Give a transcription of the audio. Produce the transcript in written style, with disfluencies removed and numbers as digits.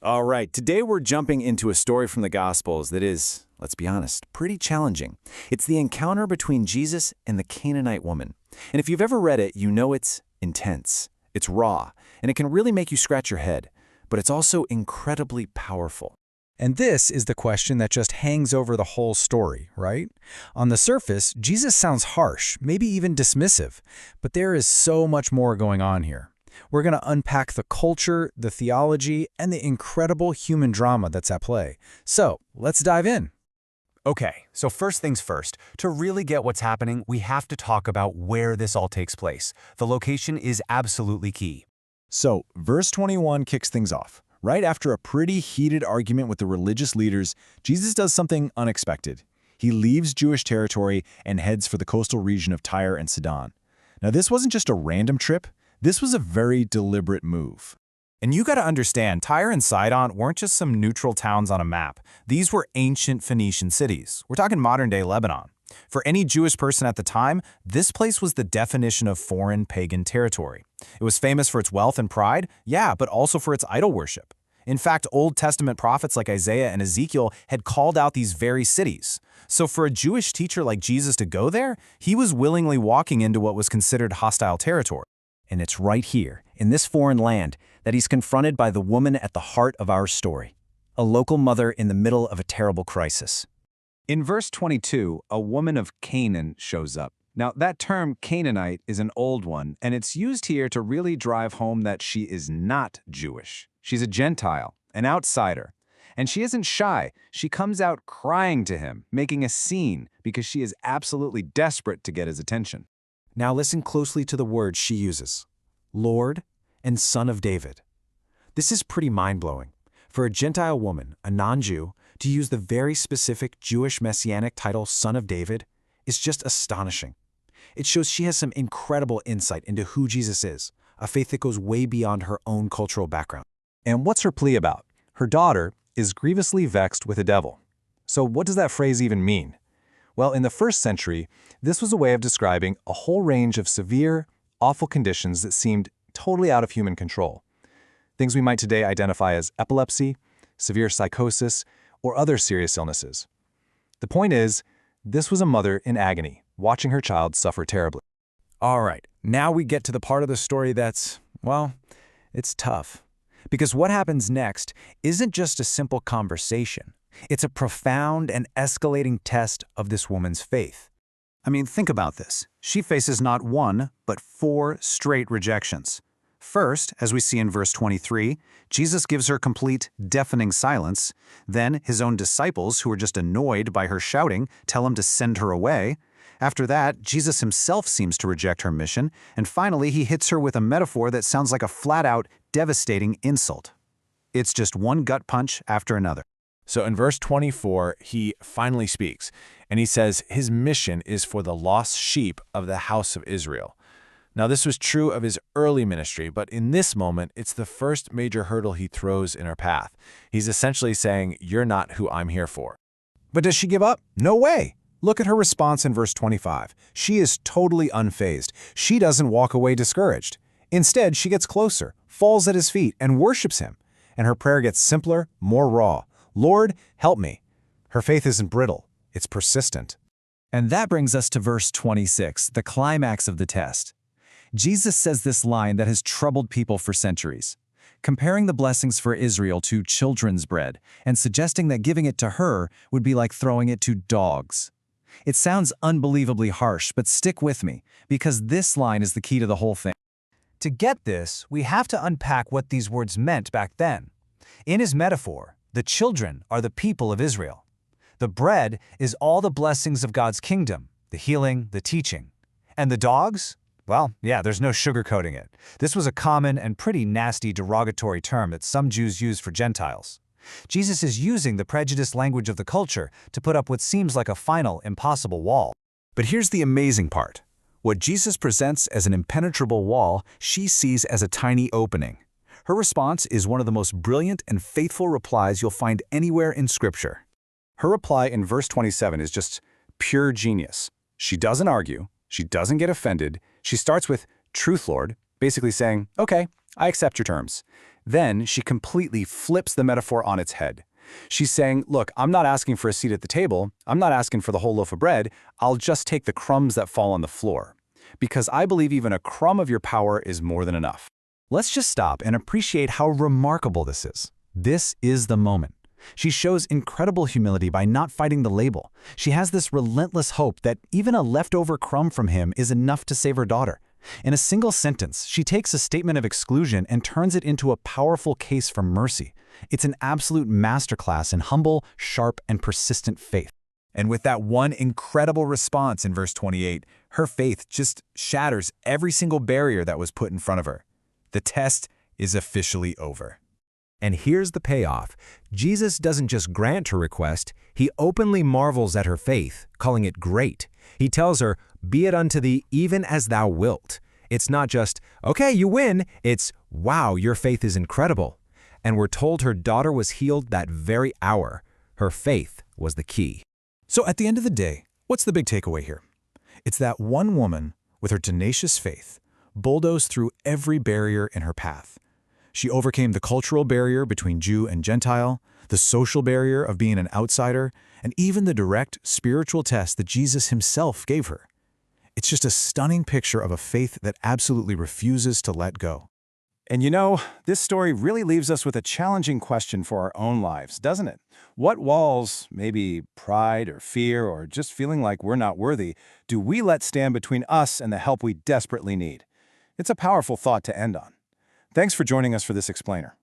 All right, today we're jumping into a story from the Gospels that is, let's be honest, pretty challenging. It's the encounter between Jesus and the Canaanite woman. And if you've ever read it, you know it's intense, it's raw, and it can really make you scratch your head. But it's also incredibly powerful. And this is the question that just hangs over the whole story, right? On the surface, Jesus sounds harsh, maybe even dismissive, but there is so much more going on here. We're going to unpack the culture, the theology, and the incredible human drama that's at play. So, let's dive in. Okay, so first things first, to really get what's happening, we have to talk about where this all takes place. The location is absolutely key. So, verse 21 kicks things off. Right after a pretty heated argument with the religious leaders, Jesus does something unexpected. He leaves Jewish territory and heads for the coastal region of Tyre and Sidon. Now, this wasn't just a random trip. This was a very deliberate move. And you gotta understand, Tyre and Sidon weren't just some neutral towns on a map. These were ancient Phoenician cities. We're talking modern-day Lebanon. For any Jewish person at the time, this place was the definition of foreign pagan territory. It was famous for its wealth and pride, yeah, but also for its idol worship. In fact, Old Testament prophets like Isaiah and Ezekiel had called out these very cities. So for a Jewish teacher like Jesus to go there, he was willingly walking into what was considered hostile territory. And it's right here, in this foreign land, that he's confronted by the woman at the heart of our story, a local mother in the middle of a terrible crisis. In verse 22, a woman of Canaan shows up. Now, that term Canaanite is an old one, and it's used here to really drive home that she is not Jewish. She's a Gentile, an outsider. And she isn't shy. She comes out crying to him, making a scene, because she is absolutely desperate to get his attention. Now listen closely to the words she uses. Lord and Son of David. This is pretty mind-blowing. For a Gentile woman, a non-Jew, to use the very specific Jewish messianic title Son of David is just astonishing. It shows she has some incredible insight into who Jesus is, a faith that goes way beyond her own cultural background. And what's her plea about? Her daughter is grievously vexed with a devil. So what does that phrase even mean? Well, in the first century, this was a way of describing a whole range of severe, awful conditions that seemed totally out of human control. Things we might today identify as epilepsy, severe psychosis, or other serious illnesses. The point is, this was a mother in agony, watching her child suffer terribly. All right, now we get to the part of the story that's, well, it's tough. Because what happens next isn't just a simple conversation. It's a profound and escalating test of this woman's faith. I mean, think about this. She faces not one, but 4 straight rejections. First, as we see in verse 23, Jesus gives her complete, deafening silence. Then his own disciples, who are just annoyed by her shouting, tell him to send her away. After that, Jesus himself seems to reject her mission. And finally, he hits her with a metaphor that sounds like a flat-out, devastating insult. It's just one gut punch after another. So in verse 24, he finally speaks, and he says his mission is for the lost sheep of the house of Israel. Now, this was true of his early ministry, but in this moment, it's the first major hurdle he throws in her path. He's essentially saying, you're not who I'm here for. But does she give up? No way. Look at her response in verse 25. She is totally unfazed. She doesn't walk away discouraged. Instead, she gets closer, falls at his feet, and worships him. And her prayer gets simpler, more raw. Lord, help me. Her faith isn't brittle. It's persistent. And that brings us to verse 26, the climax of the test. Jesus says this line that has troubled people for centuries, comparing the blessings for Israel to children's bread and suggesting that giving it to her would be like throwing it to dogs. It sounds unbelievably harsh, but stick with me, because this line is the key to the whole thing. To get this, we have to unpack what these words meant back then. In his metaphor, the children are the people of Israel. The bread is all the blessings of God's kingdom, the healing, the teaching. And the dogs? Well, yeah, there's no sugarcoating it. This was a common and pretty nasty derogatory term that some Jews used for Gentiles. Jesus is using the prejudiced language of the culture to put up what seems like a final, impossible wall. But here's the amazing part. What Jesus presents as an impenetrable wall, she sees as a tiny opening. Her response is one of the most brilliant and faithful replies you'll find anywhere in Scripture. Her reply in verse 27 is just pure genius. She doesn't argue. She doesn't get offended. She starts with, "Truth, Lord," basically saying, "Okay, I accept your terms. Then she completely flips the metaphor on its head. She's saying, look, I'm not asking for a seat at the table. I'm not asking for the whole loaf of bread. I'll just take the crumbs that fall on the floor. Because I believe even a crumb of your power is more than enough. Let's just stop and appreciate how remarkable this is. This is the moment. She shows incredible humility by not fighting the label. She has this relentless hope that even a leftover crumb from him is enough to save her daughter. In a single sentence, she takes a statement of exclusion and turns it into a powerful case for mercy. It's an absolute masterclass in humble, sharp, and persistent faith. And with that one incredible response in verse 28, her faith just shatters every single barrier that was put in front of her. The test is officially over. And here's the payoff. Jesus doesn't just grant her request, he openly marvels at her faith, calling it great. He tells her, "Be it unto thee even as thou wilt." It's not just, "Okay, you win." It's, "Wow, your faith is incredible." And we're told her daughter was healed that very hour. Her faith was the key. So at the end of the day, what's the big takeaway here? It's that one woman, with her tenacious faith, bulldozed through every barrier in her path. She overcame the cultural barrier between Jew and Gentile, the social barrier of being an outsider, and even the direct spiritual test that Jesus himself gave her. It's just a stunning picture of a faith that absolutely refuses to let go. And you know, this story really leaves us with a challenging question for our own lives, doesn't it? What walls, maybe pride or fear or just feeling like we're not worthy, do we let stand between us and the help we desperately need? It's a powerful thought to end on. Thanks for joining us for this explainer.